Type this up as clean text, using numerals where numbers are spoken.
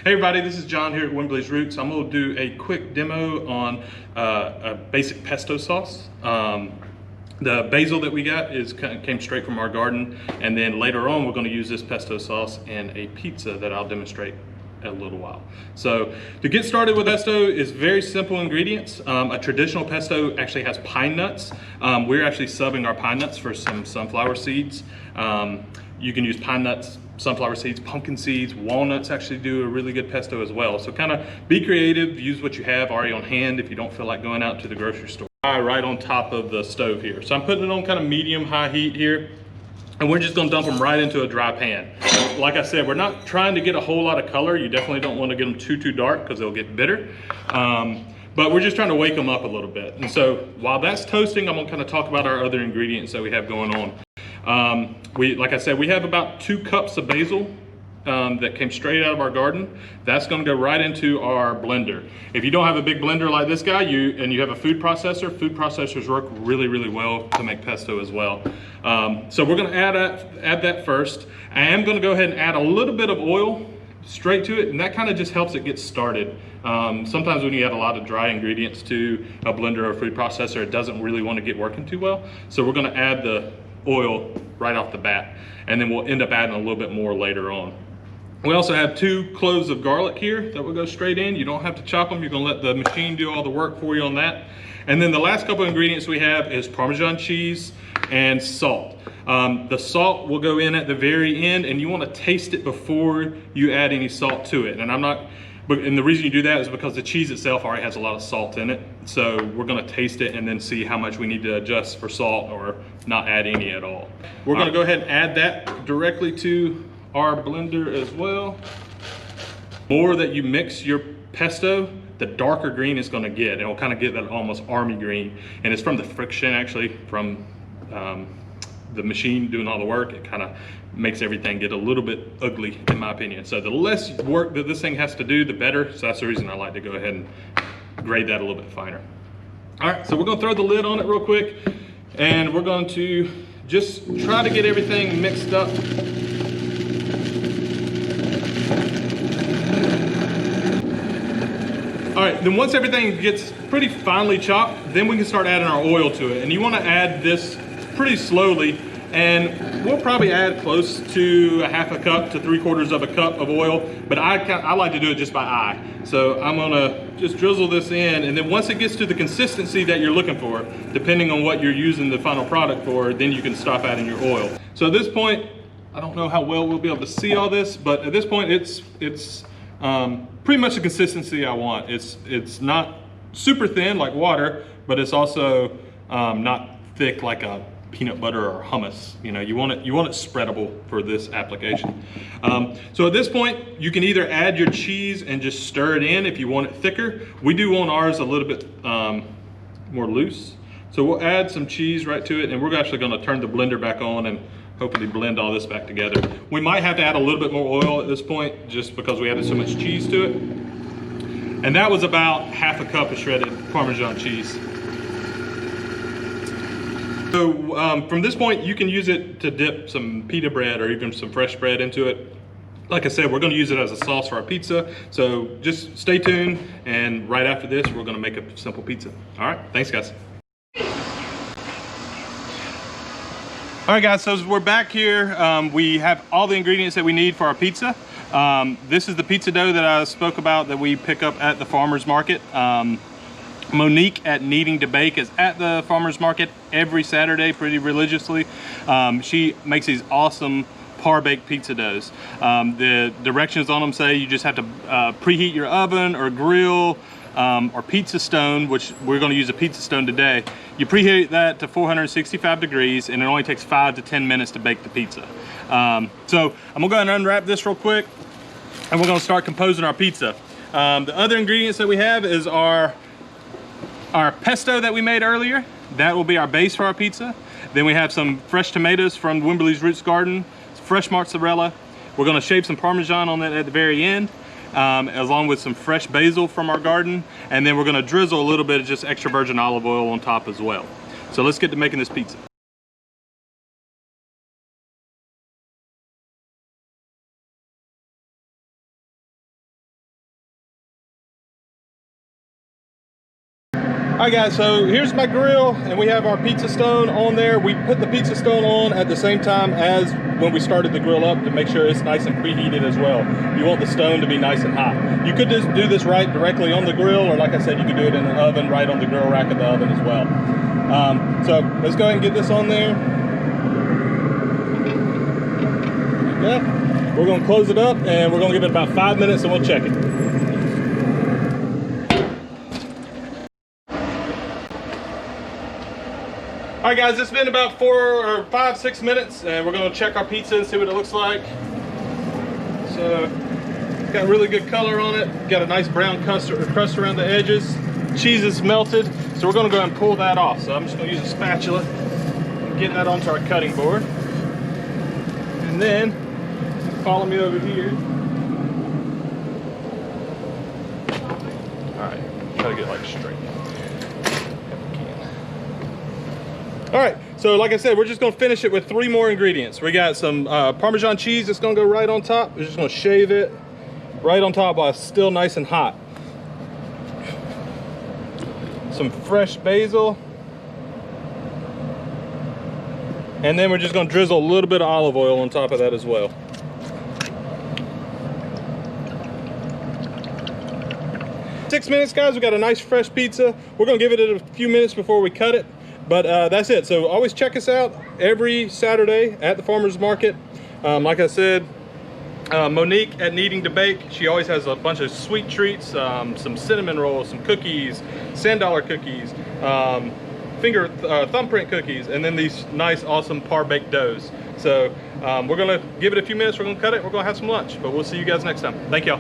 Hey everybody, this is John here at Wimbley's Roots. I'm going to do a quick demo on a basic pesto sauce. The basil that we got came straight from our garden, and then later on we're going to use this pesto sauce in a pizza that I'll demonstrate in a little while. So to get started with pesto is very simple ingredients. A traditional pesto actually has pine nuts. We're actually subbing our pine nuts for some sunflower seeds. You can use pine nuts, sunflower seeds, pumpkin seeds, walnuts actually do a really good pesto as well. So kind of be creative, use what you have already on hand if you don't feel like going out to the grocery store. Right on top of the stove here. So I'm putting it on kind of medium high heat here, and we're just gonna dump them right into a dry pan. Like I said, we're not trying to get a whole lot of color. You definitely don't want to get them too dark because they'll get bitter. But we're just trying to wake them up a little bit. And so while that's toasting, I'm gonna kind of talk about our other ingredients that we have going on. Like I said, we have about 2 cups of basil that came straight out of our garden. That's gonna go right into our blender. If you don't have a big blender like this guy, and you have a food processors work really, really well to make pesto as well. So we're gonna add that first. I am gonna go ahead and add a little bit of oil straight to it, and that kind of just helps it get started. Sometimes when you add a lot of dry ingredients to a blender or a food processor, it doesn't really want to get working too well. So we're gonna add the oil right off the bat, and then we'll end up adding a little bit more later on. We also have 2 cloves of garlic here that will go straight in. You don't have to chop them. You're gonna let the machine do all the work for you on that. And then the last couple of ingredients we have is Parmesan cheese and salt. The salt will go in at the very end, and you wanna taste it before you add any salt to it. And the reason you do that is because the cheese itself already has a lot of salt in it. So we're gonna taste it and then see how much we need to adjust for salt or not add any at all. We're gonna go ahead and add that directly to our blender as well. The more that you mix your pesto, the darker green it's gonna get. And it'll kind of get that almost army green. And it's from the friction actually from the machine doing all the work. It kind of makes everything get a little bit ugly in my opinion. So the less work that this thing has to do, the better. So that's the reason I like to go ahead and grade that a little bit finer. All right, so we're gonna throw the lid on it real quick, and we're going to just try to get everything mixed up. All right, then once everything gets pretty finely chopped, then we can start adding our oil to it. And you wanna add this pretty slowly, and we'll probably add close to a 1/2 cup to 3/4 of a cup of oil, but I like to do it just by eye. So I'm gonna just drizzle this in, and then once it gets to the consistency that you're looking for, depending on what you're using the final product for, then you can stop adding your oil. So at this point, I don't know how well we'll be able to see all this, but at this point it's pretty much the consistency I want. It's not super thin like water, but it's also not thick like a peanut butter or hummus. You know, you want it spreadable for this application. So at this point, you can either add your cheese and just stir it in if you want it thicker. We do want ours a little bit more loose. So we'll add some cheese right to it, and we're actually gonna turn the blender back on and hopefully blend all this back together. We might have to add a little bit more oil at this point just because we added so much cheese to it. And that was about 1/2 cup of shredded Parmesan cheese. So from this point, you can use it to dip some pita bread or even some fresh bread into it. Like I said, we're gonna use it as a sauce for our pizza. So just stay tuned, and right after this, we're gonna make a simple pizza. All right, thanks guys. All right guys, so we're back here. We have all the ingredients that we need for our pizza. This is the pizza dough that I spoke about that we pick up at the farmers market. Monique at Kneading to Bake is at the farmers market every Saturday pretty religiously. She makes these awesome par-baked pizza doughs. The directions on them say you just have to preheat your oven or grill or pizza stone, which we're going to use a pizza stone today. You preheat that to 465 degrees, and it only takes 5 to 10 minutes to bake the pizza. So I'm gonna go ahead and unwrap this real quick, and we're gonna start composing our pizza. The other ingredients that we have is our pesto that we made earlier. That will be our base for our pizza. Then we have some fresh tomatoes from Wimbley's Roots garden, fresh mozzarella. We're gonna shave some Parmesan on that at the very end, along with some fresh basil from our garden. And then we're gonna drizzle a little bit of just extra virgin olive oil on top as well. So let's get to making this pizza. All right guys, so here's my grill and we have our pizza stone on there. We put the pizza stone on at the same time as when we started the grill up to make sure it's nice and preheated as well. You want the stone to be nice and hot. You could just do this right directly on the grill, or like I said, you could do it in an oven right on the grill rack of the oven as well. So let's go ahead and get this on there. Like that. We're gonna close it up and we're gonna give it about 5 minutes and we'll check it. All right guys, it's been about 5-6 minutes and we're gonna check our pizza and see what it looks like. So it's got really good color on it. Got a nice brown crust around the edges. Cheese is melted, so we're gonna go ahead and pull that off. So I'm just gonna use a spatula and get that onto our cutting board. And then follow me over here. All right, try to get like straight. All right, so like I said, we're just gonna finish it with 3 more ingredients. We got some Parmesan cheese that's gonna go right on top. We're just gonna shave it right on top while it's still nice and hot. Some fresh basil. And then we're just gonna drizzle a little bit of olive oil on top of that as well. Six minutes, guys, we got a nice fresh pizza. We're gonna give it a few minutes before we cut it. But that's it. So always check us out every Saturday at the farmers market. Like I said, Monique at Kneading to Bake, she always has a bunch of sweet treats, some cinnamon rolls, some cookies, sand dollar cookies, thumbprint cookies, and then these nice, awesome par baked doughs. So we're gonna give it a few minutes. We're gonna cut it. We're gonna have some lunch. But we'll see you guys next time. Thank y'all.